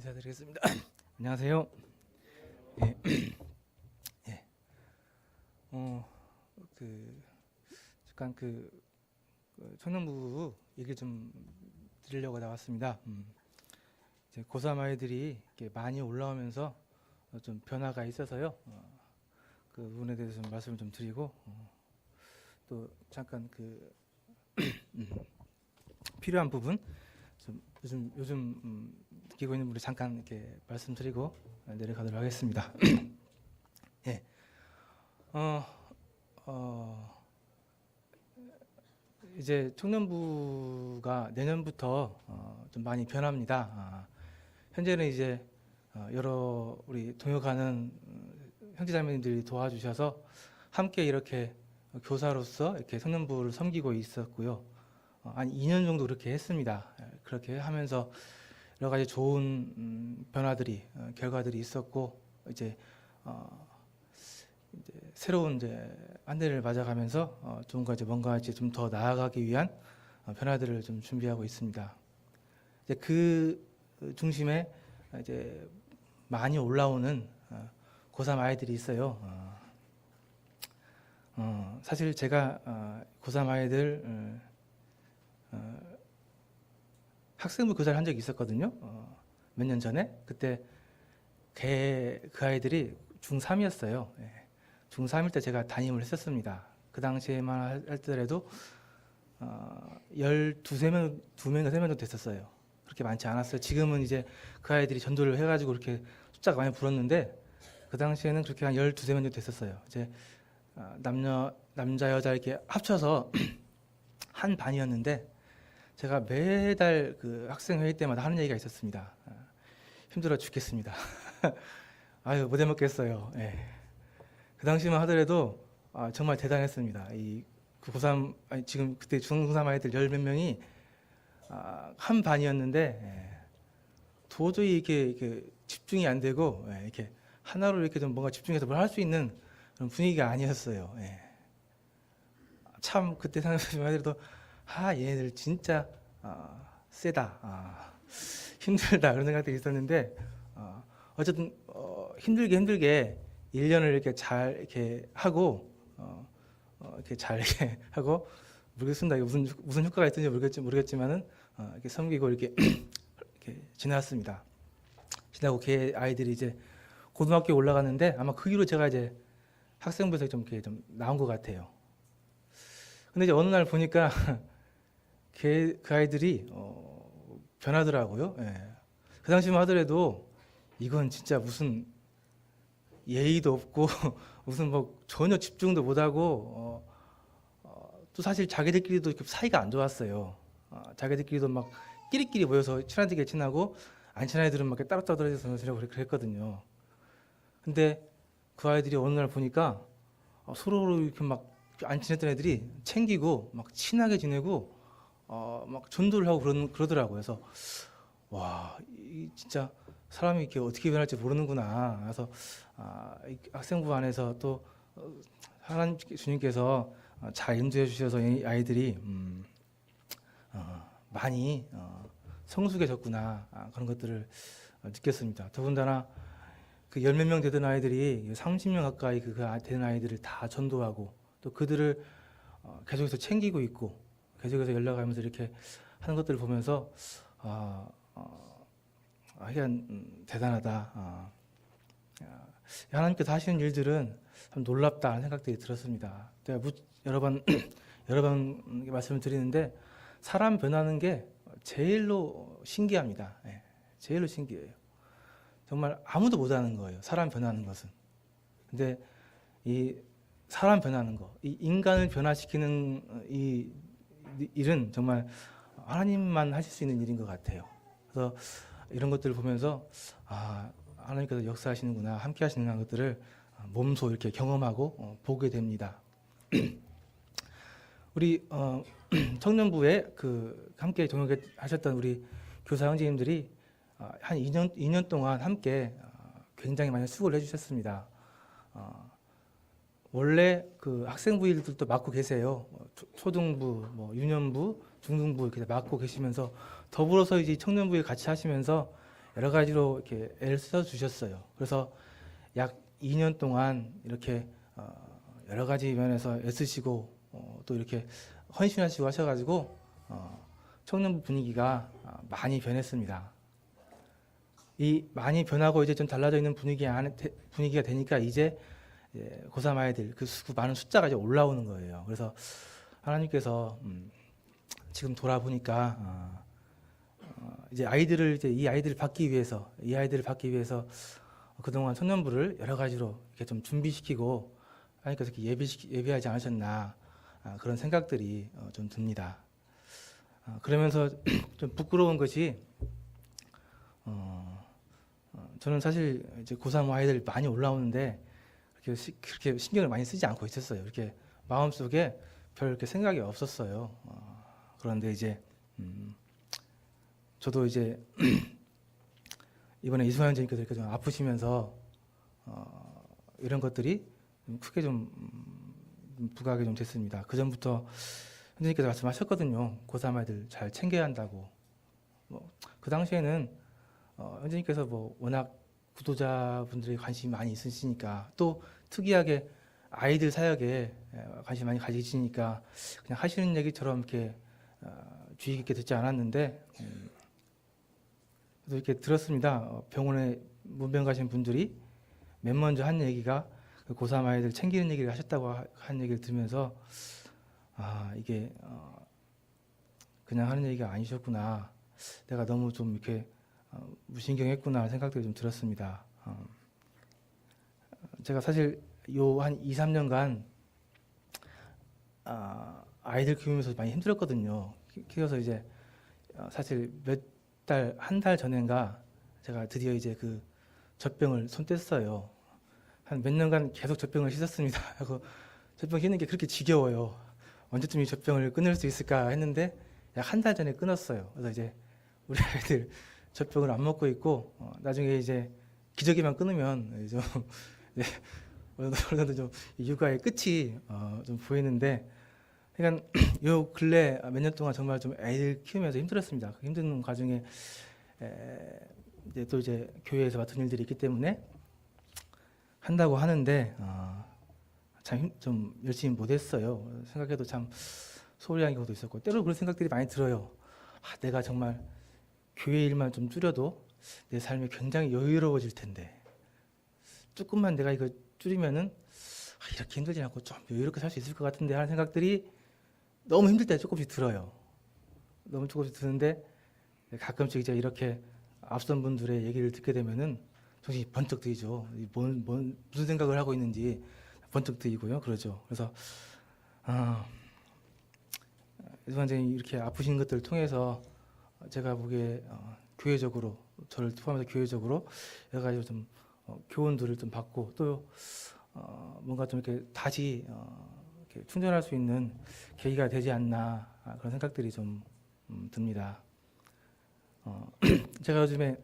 인사드리겠습니다. 안녕하세요. 예, 예. 잠깐 청년부 얘기 좀 드리려고 나왔습니다. 이제 고3 아이들이 이렇게 많이 올라오면서 좀 변화가 있어서요. 그 부분에 대해서 좀 말씀을 좀 드리고 또 잠깐 필요한 부분 좀 요즘 느끼고 있는 분이 잠깐 이렇게 말씀드리고 내려가도록 하겠습니다. 예. 이제 청년부가 내년부터 좀 많이 변합니다. 현재는 이제 여러 우리 동역하는 형제자매님들이 도와주셔서 함께 이렇게 교사로서 이렇게 청년부를 섬기고 있었고요. 한 2년 정도 그렇게 했습니다. 그렇게 하면서 여러 가지 좋은 변화들이 결과들이 있었고 이제 새로운 한 해를 맞아가면서 뭔가 이제 좀 더 나아가기 위한 변화들을 좀 준비하고 있습니다. 이제 그 중심에 이제 많이 올라오는 고3 아이들이 있어요. 사실 제가 고3 아이들 학생부 교사를 한 적이 있었거든요. 몇 년 전에. 그때 그 아이들이 중3이었어요. 중3일 때 제가 담임을 했었습니다. 그 당시에만 할더라도 12명, 2명인가 3명 정도 됐었어요. 그렇게 많지 않았어요. 지금은 이제 그 아이들이 전도를 해가지고 그렇게 숫자가 많이 불었는데 그 당시에는 그렇게 한 12, 3명 정도 됐었어요. 이제 남자, 여자 이렇게 합쳐서 한 반이었는데 제가 매달 그 학생 회의 때마다 하는 얘기가 있었습니다. 힘들어 죽겠습니다. 아유 못 해먹겠어요. 예. 그 당시만 하더라도 정말 대단했습니다. 그 고3 지금 그때 중3 아이들 10몇 명이 한 반이었는데 도저히 이렇게 집중이 안 되고 이렇게 하나로 이렇게 좀 뭔가 집중해서 뭘 할 수 있는 그런 분위기가 아니었어요. 참 그때 생각해보면 하더라도 얘네들 진짜 세다, 힘들다 그런 생각들이 있었는데 어쨌든 힘들게 1년을 이렇게 잘 이렇게 하고 이렇게 잘 이렇게 하고 모르겠습니다. 이게 무슨 효과가 있든지 모르겠지만은 이렇게 섬기고 이렇게 이렇게 지났습니다. 지나고 걔 아이들이 이제 고등학교에 올라갔는데 아마 그 이후로 제가 이제 학생부에서 좀 이렇게 좀 나온 것 같아요. 근데 이제 어느 날 보니까 그 아이들이 변하더라고요. 그 당시만 하더라도 이건 진짜 무슨 예의도 없고 무슨 뭐 전혀 집중도 못하고 또 사실 자기들끼리도 사이가 안 좋았어요. 자기들끼리도 막 끼리끼리 모여서 친한 애들끼리 친하고 안 친한 애들은 막 따로 떨어져서 그랬거든요. 근데 그 아이들이 어느 날 보니까 서로 이렇게 막 안 친했던 애들이 챙기고 막 친하게 지내고 막 전도를 하고 그러더라고요. 그래서 와, 진짜 사람이 이렇게 어떻게 변할지 모르는구나. 그래서 이 학생부 안에서 또 하나님 주님께서 잘 인도해 주셔서 이 아이들이 많이 성숙해졌구나, 그런 것들을 느꼈습니다. 더군다나 그 10몇 명 되던 아이들이 30명 가까이 되는 아이들을 다 전도하고 또 그들을 계속해서 챙기고 있고 계속해서 연락하면서 이렇게 하는 것들을 보면서 하여간 대단하다. 하나님께서 하시는 일들은 참 놀랍다는 생각들이 들었습니다. 제가 여러 번 말씀을 드리는데 사람 변하는 게 제일로 신기합니다. 제일로 신기해요. 정말 아무도 못하는 거예요. 사람 변하는 것은. 근데 이 사람 변하는 거, 이 인간을 변화시키는 이 일은 정말 하나님만 하실 수 있는 일인 것 같아요. 그래서 이런 것들을 보면서 하나님께서 역사하시는구나, 함께 하시는 것들을 몸소 이렇게 경험하고 보게 됩니다. 우리 청년부에 함께 동역하셨던 우리 교사 형제님들이 한 2년 동안 함께 굉장히 많이 수고를 해주셨습니다. 원래 그 학생부 일들도 맡고 계세요. 초등부, 유년부, 중등부 이렇게 맡고 계시면서 더불어서 이제 청년부에 같이 하시면서 여러 가지로 이렇게 애를 써 주셨어요. 그래서 약 2년 동안 이렇게 여러 가지 면에서 애쓰시고 또 이렇게 헌신하시고 하셔가지고 청년부 분위기가 많이 변했습니다. 이 많이 변하고 이제 좀 달라져 있는 분위기가 되니까 이제 고3 아이들 그 많은 숫자가 이제 올라오는 거예요. 그래서 하나님께서 지금 돌아보니까 이제 이 아이들을 받기 위해서 그동안 청년부를 여러 가지로 이렇게 좀 준비시키고 하나님께서 이렇게 예비하지 않으셨나 그런 생각들이 좀 듭니다. 그러면서 좀 부끄러운 것이 저는 사실 이제 고3 아이들 많이 올라오는데 그렇게 신경을 많이 쓰지 않고 있었어요. 이렇게 마음속에 별 이렇게 생각이 없었어요. 그런데 이제 저도 이제 이번에 이수환 선생님께서 이렇게 좀 아프시면서 이런 것들이 크게 좀 부각이 좀 됐습니다. 그 전부터 선생님께서 말씀하셨거든요. 고3 아이들 잘 챙겨야 한다고. 그 당시에는 선생님께서 워낙 구도자분들이 관심이 많이 있으시니까 또 특이하게 아이들 사역에 관심 많이 가지시니까 그냥 하시는 얘기처럼 이렇게 주의 깊게 듣지 않았는데 그래서 이렇게 들었습니다. 병원에 문병 가신 분들이 맨 먼저 한 얘기가 그 고3 아이들 챙기는 얘기를 하셨다고 한 얘기를 들으면서 이게 그냥 하는 얘기가 아니셨구나. 내가 너무 좀 이렇게 무신경했구나 생각들이 좀 들었습니다. 제가 사실 요 한 2, 3년간 아이들 키우면서 많이 힘들었거든요. 키워서 이제 사실 한 달 전인가 제가 드디어 이제 그 젖병을 손 뗐어요. 한 몇 년간 계속 젖병을 씻었습니다. 하고 젖병 씻는 게 그렇게 지겨워요. 언제쯤 이 젖병을 끊을 수 있을까 했는데 약 한 달 전에 끊었어요. 그래서 이제 우리 아이들 젖병을 안 먹고 있고 나중에 이제 기저귀만 끊으면 좀 어느 정도 좀 육아의 끝이 좀 보이는데, 그러니까 요 근래 몇 년 동안 정말 좀 애들 키우면서 힘들었습니다. 그 힘든 과정에 이제 또 이제 교회에서 맡은 일들이 있기 때문에 한다고 하는데 참 좀 열심히 못했어요. 생각해도 참 소홀히 한 경우도 있었고 때로 그런 생각들이 많이 들어요. 내가 정말 교회 일만 좀 줄여도 내 삶이 굉장히 여유로워질 텐데 조금만 내가 이거 줄이면은 이렇게 힘들지 않고 좀 여유롭게 살 수 있을 것 같은데 하는 생각들이 너무 힘들 때 조금씩 들어요. 너무 조금씩 드는데 가끔씩 이제 이렇게 앞선 분들의 얘기를 듣게 되면은 정신이 번쩍 뜨이죠. 무슨 생각을 하고 있는지 번쩍 뜨이고요. 그러죠. 그래서 이수환 선생님이 이렇게 아프신 것들을 통해서 제가 보기에 교회적으로 저를 포함해서 교회적으로 여러 가지 좀 교훈들을 좀 받고 또 뭔가 좀 이렇게 다시 이렇게 충전할 수 있는 계기가 되지 않나 그런 생각들이 좀 듭니다. 제가 요즘에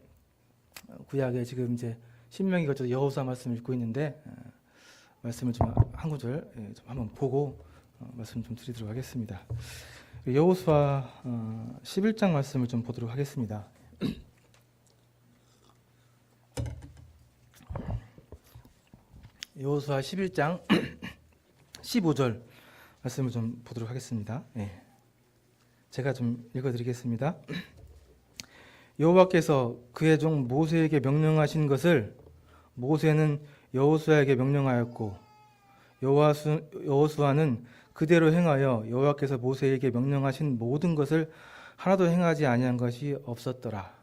구약에 지금 이제 신명기 거쳐서 여호수아 말씀을 읽고 있는데 말씀을 좀 한 구절 좀 한번 보고 말씀 좀 드리도록 하겠습니다. 여호수아 11장 말씀을 좀 보도록 하겠습니다. 여호수아 11장 15절 말씀을 좀 보도록 하겠습니다. 제가 좀 읽어드리겠습니다. 여호와께서 그의 종 모세에게 명령하신 것을 모세는 여호수아에게 명령하였고 여호수아는 그대로 행하여 여호와께서 모세에게 명령하신 모든 것을 하나도 행하지 아니한 것이 없었더라.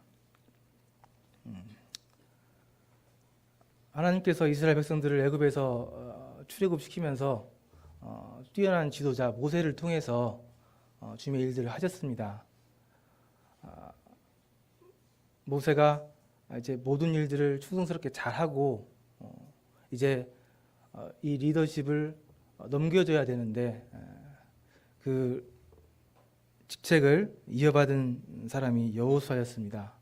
하나님께서 이스라엘 백성들을 애굽에서 출애굽시키면서 뛰어난 지도자 모세를 통해서 주님의 일들을 하셨습니다. 모세가 이제 모든 일들을 충성스럽게 잘하고 이제 이 리더십을 넘겨줘야 되는데 그 직책을 이어받은 사람이 여호수아였습니다.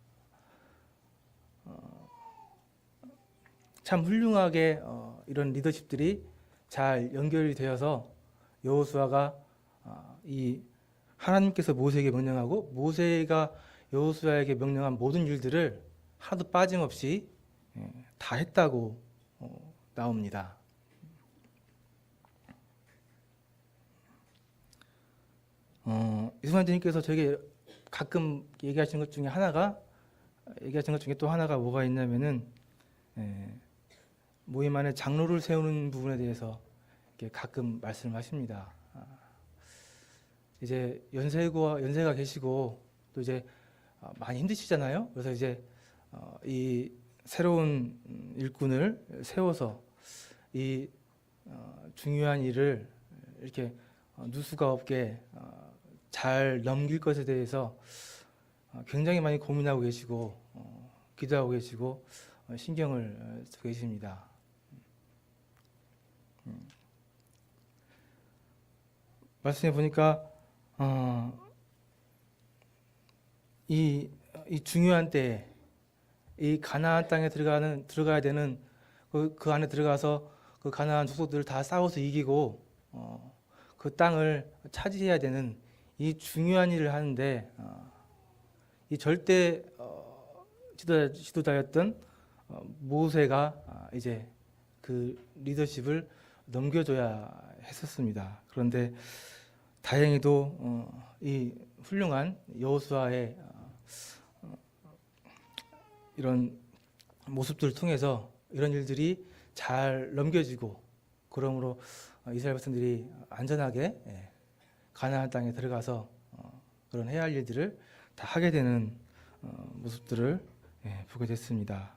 참 훌륭하게 이런 리더십들이 잘 연결이 되어서 여호수아가 이 하나님께서 모세에게 명령하고 모세가 여호수아에게 명령한 모든 일들을 하나도 빠짐없이 다 했다고 나옵니다. 이승만 대님께서 저에게 가끔 얘기하시는 것 중에 또 하나가 뭐가 있냐면은 모임 안에 장로를 세우는 부분에 대해서 이렇게 가끔 말씀하십니다. 이제 연세가 계시고 또 이제 많이 힘드시잖아요. 그래서 이제 이 새로운 일꾼을 세워서 이 중요한 일을 이렇게 누수가 없게 잘 넘길 것에 대해서 굉장히 많이 고민하고 계시고 기도하고 계시고 신경을 쓰고 계십니다. 말씀해 보니까 이 중요한 때에 이 가나안 땅에 들어가야 되는 그 안에 들어가서 그 가나안 족속들을 다 싸워서 이기고 그 땅을 차지해야 되는 이 중요한 일을 하는데 이 절대 지도자였던 모세가 이제 그 리더십을 넘겨줘야 했었습니다. 그런데 다행히도 이 훌륭한 여호수아의 이런 모습들을 통해서 이런 일들이 잘 넘겨지고 그러므로 이스라엘 백성들이 안전하게 가나안 땅에 들어가서 그런 해야 할 일들을 다 하게 되는 모습들을 보게 됐습니다.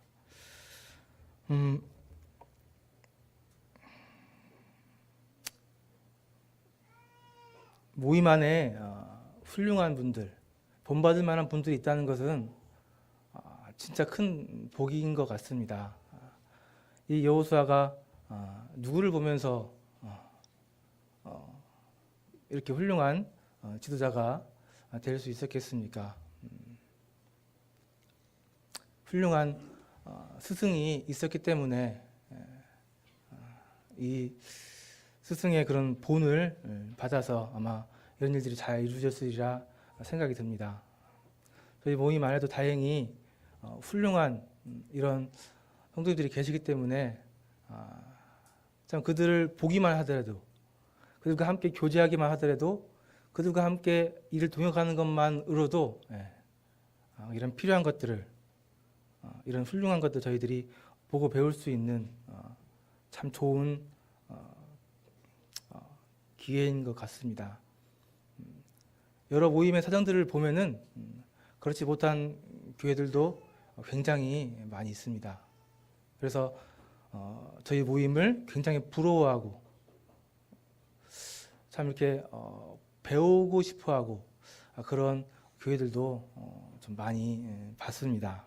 모임 안에 훌륭한 분들, 본받을 만한 분들이 있다는 것은 진짜 큰 복인 것 같습니다. 이 여호수아가 누구를 보면서 이렇게 훌륭한 지도자가 될 수 있었겠습니까? 훌륭한 스승이 있었기 때문에 이 스승의 그런 본을 받아서 아마 이런 일들이 잘 이루어졌으리라 생각이 듭니다. 저희 모임 안에도 다행히 훌륭한 이런 성도들이 계시기 때문에 참 그들을 보기만 하더라도, 그들과 함께 교제하기만 하더라도, 그들과 함께 일을 동역하는 것만으로도 이런 필요한 것들을, 이런 훌륭한 것들 저희들이 보고 배울 수 있는 참 좋은 기회인 것 같습니다. 여러 모임의 사정들을 보면은 그렇지 못한 교회들도 굉장히 많이 있습니다. 그래서 저희 모임을 굉장히 부러워하고 참 이렇게 배우고 싶어하고 그런 교회들도 좀 많이 봤습니다.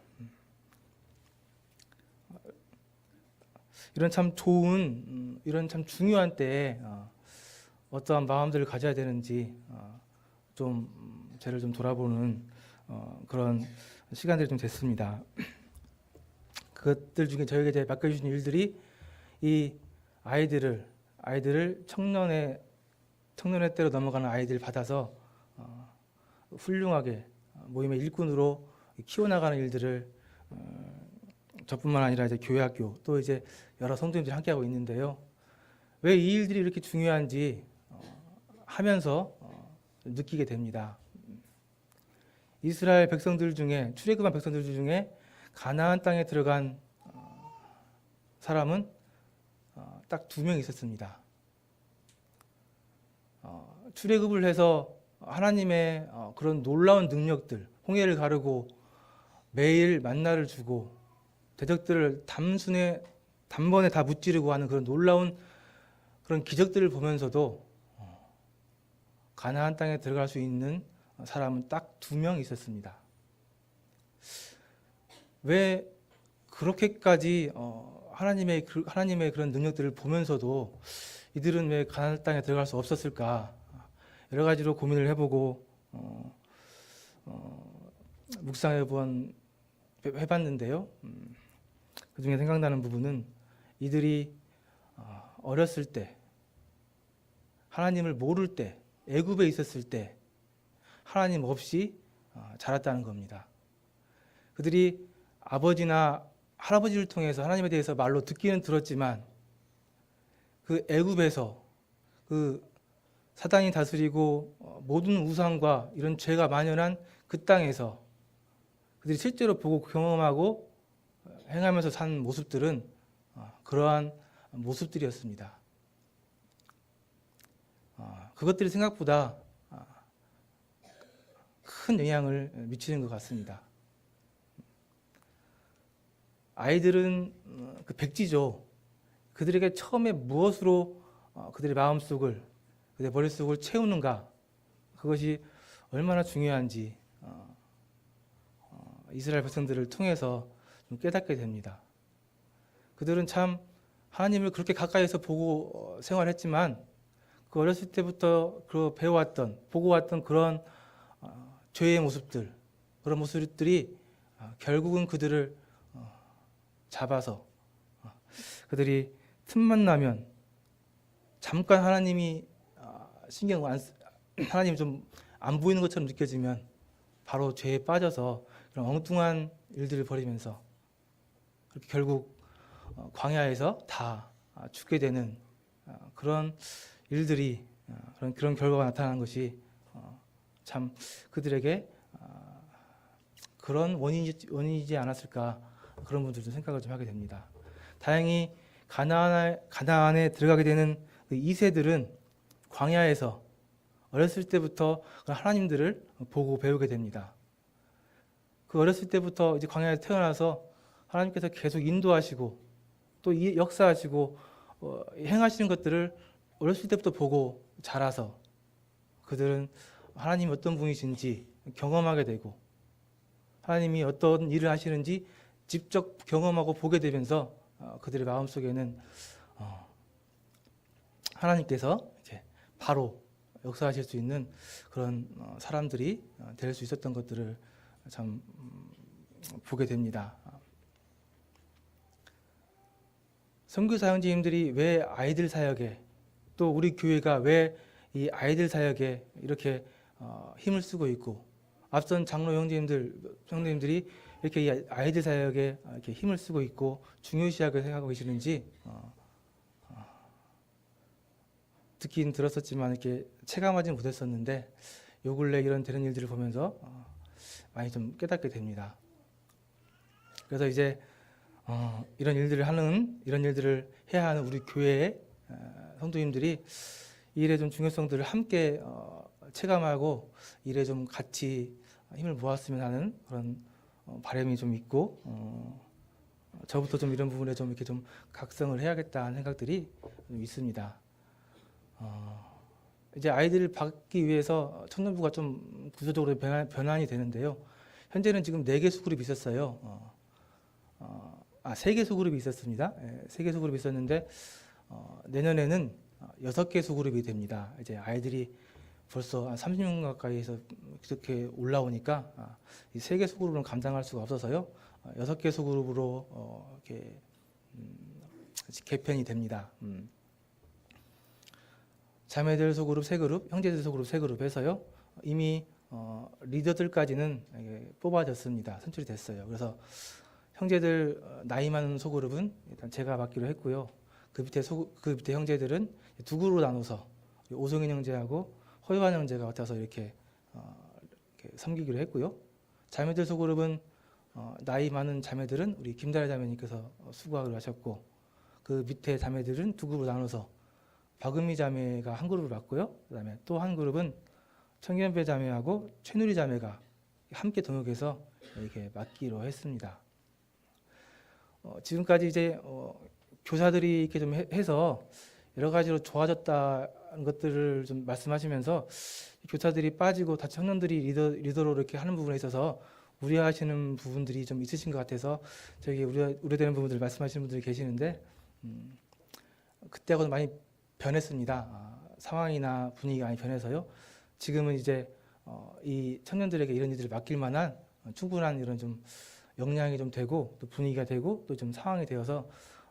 이런 참 좋은, 이런 참 중요한 때에 어떠한 마음들을 가져야 되는지 좀 저를 좀 돌아보는 그런 시간들이 좀 됐습니다. 그것들 중에 저에게 맡겨주신 일들이 이 아이들을 청년의 때로 넘어가는 아이들 받아서 훌륭하게 모임의 일꾼으로 키워나가는 일들을 저뿐만 아니라 이제 교회학교 또 이제 여러 성도님들이 함께하고 있는데요. 왜 이 일들이 이렇게 중요한지 하면서 느끼게 됩니다. 이스라엘 백성들 중에, 출애굽한 백성들 중에 가나안 땅에 들어간 사람은 딱 2명 있었습니다. 출애굽을 해서 하나님의 그런 놀라운 능력들, 홍해를 가르고 매일 만나를 주고 대적들을 단번에 다 무찌르고 하는 그런 놀라운 그런 기적들을 보면서도 가나안 땅에 들어갈 수 있는 사람은 딱 2명 있었습니다. 왜 그렇게까지 하나님의 그런 능력들을 보면서도 이들은 왜 가나안 땅에 들어갈 수 없었을까? 여러 가지로 고민을 해보고 해봤는데요. 그 중에 생각나는 부분은 이들이 어렸을 때, 하나님을 모를 때, 애굽에 있었을 때 하나님 없이 자랐다는 겁니다. 그들이 아버지나 할아버지를 통해서 하나님에 대해서 말로 듣기는 들었지만 그 애굽에서 그 사단이 다스리고 모든 우상과 이런 죄가 만연한 그 땅에서 그들이 실제로 보고 경험하고 행하면서 산 모습들은 그러한 모습들이었습니다. 그것들이 생각보다 큰 영향을 미치는 것 같습니다. 아이들은 그 백지죠. 그들에게 처음에 무엇으로 그들의 마음속을, 그들의 머릿속을 채우는가, 그것이 얼마나 중요한지 이스라엘 백성들을 통해서 좀 깨닫게 됩니다. 그들은 참 하나님을 그렇게 가까이서 보고 생활했지만 그 어렸을 때부터 그 배워왔던, 보고 왔던 그런 죄의 모습들, 그런 모습들이 결국은 그들을 잡아서 그들이 틈만 나면 잠깐 하나님이 하나님이 좀 안 보이는 것처럼 느껴지면 바로 죄에 빠져서 그런 엉뚱한 일들을 벌이면서 그렇게 결국 광야에서 다 죽게 되는 그런 일들이 그런 결과가 나타나는 것이 참 그들에게 그런 원인이지 않았을까, 그런 분들도 생각을 좀 하게 됩니다. 다행히 가나안에 들어가게 되는 그 2세들은 광야에서 어렸을 때부터 하나님들을 보고 배우게 됩니다. 그 어렸을 때부터 이제 광야에서 태어나서 하나님께서 계속 인도하시고 또 역사하시고 행하시는 것들을 어렸을 때부터 보고 자라서 그들은 하나님이 어떤 분이신지 경험하게 되고 하나님이 어떤 일을 하시는지 직접 경험하고 보게 되면서 그들의 마음속에는 하나님께서 이제 바로 역사하실 수 있는 그런 사람들이 될 수 있었던 것들을 참 보게 됩니다. 선교사 형제님들이 왜 아이들 사역에, 또 우리 교회가 왜 이 아이들 사역에 이렇게 힘을 쓰고 있고, 앞선 장로 형제님들이 이렇게 이 아이들 사역에 이렇게 힘을 쓰고 있고 중요시하게 생각하고 계시는지 듣긴 들었었지만 이렇게 체감하지는 못했었는데 요 근래 이런 되는 일들을 보면서 많이 좀 깨닫게 됩니다. 그래서 이제 이런 일들을 해야 하는 우리 교회의 성도님들이 이 일의 좀 중요성들을 함께 체감하고 일에 좀 같이 힘을 모았으면 하는 그런 바람이 좀 있고 저부터 좀 이런 부분에 좀 이렇게 좀 각성을 해야겠다는 생각들이 좀 있습니다. 이제 아이들을 받기 위해서 청년부가 좀 구조적으로 변환이 되는데요. 현재는 지금 4개 수그룹이 있었어요. 3개 수그룹이 있었습니다. 3개 수그룹이 있었는데 내년에는 6개 수그룹이 됩니다. 이제 아이들이 벌써 한 30명 가까이에서 이렇게 올라오니까 이 3개 소그룹은 감당할 수가 없어서요. 6개 소그룹으로 이렇게 개편이 됩니다. 자매들 소그룹 3그룹, 형제들 소그룹 3그룹 해서요. 이미 리더들까지는 뽑아졌습니다. 선출이 됐어요. 그래서 형제들 나이 많은 소그룹은 일단 제가 맡기로 했고요. 그 밑에 형제들은 2그룹으로 나눠서 오성인 형제하고 허요한 형제가 맡아서 이렇게 섬기기로 했고요. 자매들 소그룹은 나이 많은 자매들은 우리 김다래 자매님께서 수고하기로 하셨고, 그 밑에 자매들은 2그룹으로 나눠서 박은미 자매가 한 그룹을 맡고요. 그다음에 또 한 그룹은 청년배 자매하고 최누리 자매가 함께 동역해서 이렇게 맡기로 했습니다. 지금까지 이제 교사들이 이렇게 좀 해서 여러 가지로 좋아졌다는 것들을 좀 말씀하시면서 교사들이 빠지고 다 청년들이 리더로 이렇게 하는 부분에 있어서 우려하시는 부분들이 좀 있으신 것 같아서 저기 우려되는 부분들 말씀하시는 분들이 계시는데 그때하고는 많이 변했습니다. 상황이나 분위기가 많이 변해서요. 지금은 이제 이 청년들에게 이런 일들을 맡길 만한 충분한 이런 좀 역량이 좀 되고 또 분위기가 되고 또 좀 상황이 되어서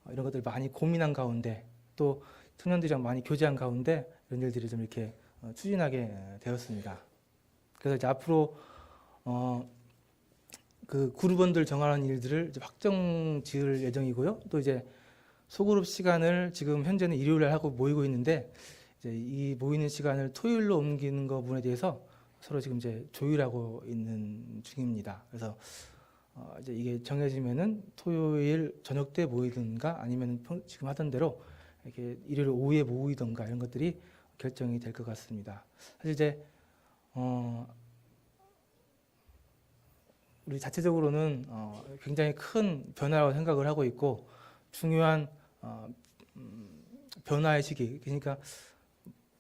이런 것들 많이 고민한 가운데 또 청년들이랑 많이 교제한 가운데 이런 일들이 좀 이렇게 추진하게 되었습니다. 그래서 이제 앞으로 그 그룹원들 정하는 일들을 이제 확정 지을 예정이고요. 또 이제 소그룹 시간을 지금 현재는 일요일에 하고 모이고 있는데 이제 이 모이는 시간을 토요일로 옮기는 거 부분에 대해서 서로 지금 이제 조율하고 있는 중입니다. 그래서 이제 이게 정해지면은 토요일 저녁 때 모이든가 아니면 지금 하던 대로 이렇게 일요일 오후에 모이든가 이런 것들이 결정이 될 것 같습니다. 사실 이제 우리 자체적으로는 굉장히 큰 변화라고 생각을 하고 있고 중요한 변화의 시기, 그러니까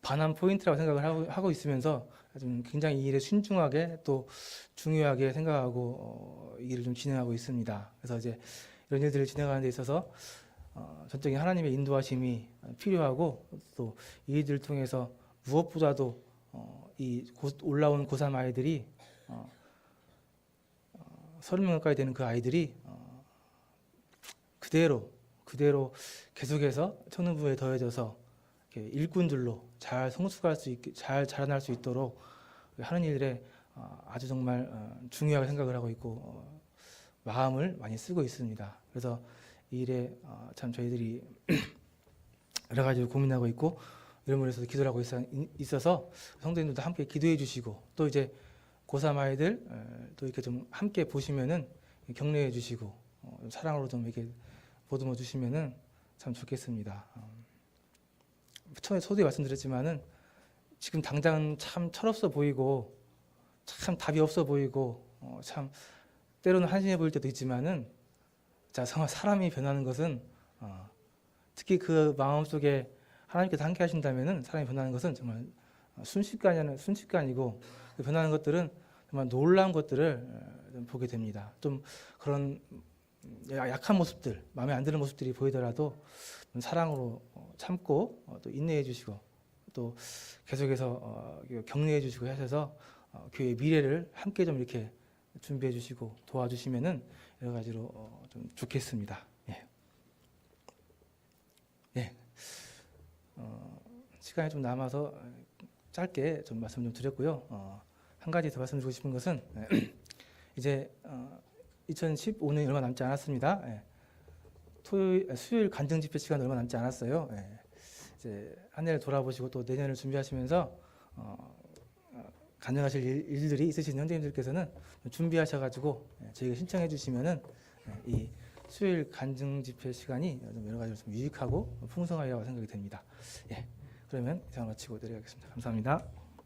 반환 포인트라고 생각을 하고 있으면서 좀 굉장히 이 일에 신중하게 또 중요하게 생각하고 이 일을 좀 진행하고 있습니다. 그래서 이제 이런 일들을 진행하는 데 있어서 전적인 하나님의 인도하심이 필요하고 또 이 일들을 통해서 무엇보다도 이 올라온 고3 아이들이 30명 가까이 되는 그 아이들이 그대로 계속해서 청년부에 더해져서 일꾼들로 잘 성숙할 수 있게 잘 자라날 수 있도록 하는 일에 아주 정말 중요하게 생각을 하고 있고 마음을 많이 쓰고 있습니다. 그래서 이 일에 참 저희들이 여러 가지로 고민하고 있고 이런 면에서 기도를 하고 있어서 성도님들도 함께 기도해 주시고 또 이제 고3 아이들 또 이렇게 좀 함께 보시면은 격려해 주시고 사랑으로 좀 이렇게 보듬어 주시면은 참 좋겠습니다. 처음에 서두에 말씀드렸지만은 지금 당장은 참 철없어 보이고 참 답이 없어 보이고 참 때로는 한심해 보일 때도 있지만은 자 정말 사람이 변하는 것은 특히 그 마음 속에 하나님께서 함께 하신다면은 사람이 변하는 것은 정말 순식간이고 그 변하는 것들은 정말 놀라운 것들을 보게 됩니다. 좀 그런 약한 모습들, 마음에 안 드는 모습들이 보이더라도 사랑으로 참고 또 인내해 주시고 또 계속해서 격려해 주시고 하셔서 교회의 미래를 함께 좀 이렇게 준비해 주시고 도와주시면은 여러 가지로 좀 좋겠습니다. 예. 예. 시간이 좀 남아서 짧게 좀 말씀 좀 드렸고요. 한 가지 더 말씀드리고 싶은 것은 이제 2015년이 얼마 남지 않았습니다. 예. 수요일 간증 집회 시간 얼마 남지 않았어요. 예. 이제 한 해를 돌아보시고 또 내년을 준비하시면서 간증하실 일들이 있으신 형제님들께서는 준비하셔가지고 저희가 신청해 주시면은 이 수요일 간증 집회 시간이 좀 여러 가지로 좀 유익하고 풍성하리라고 생각이 됩니다. 예. 그러면 이상 마치고 내려가겠습니다. 감사합니다.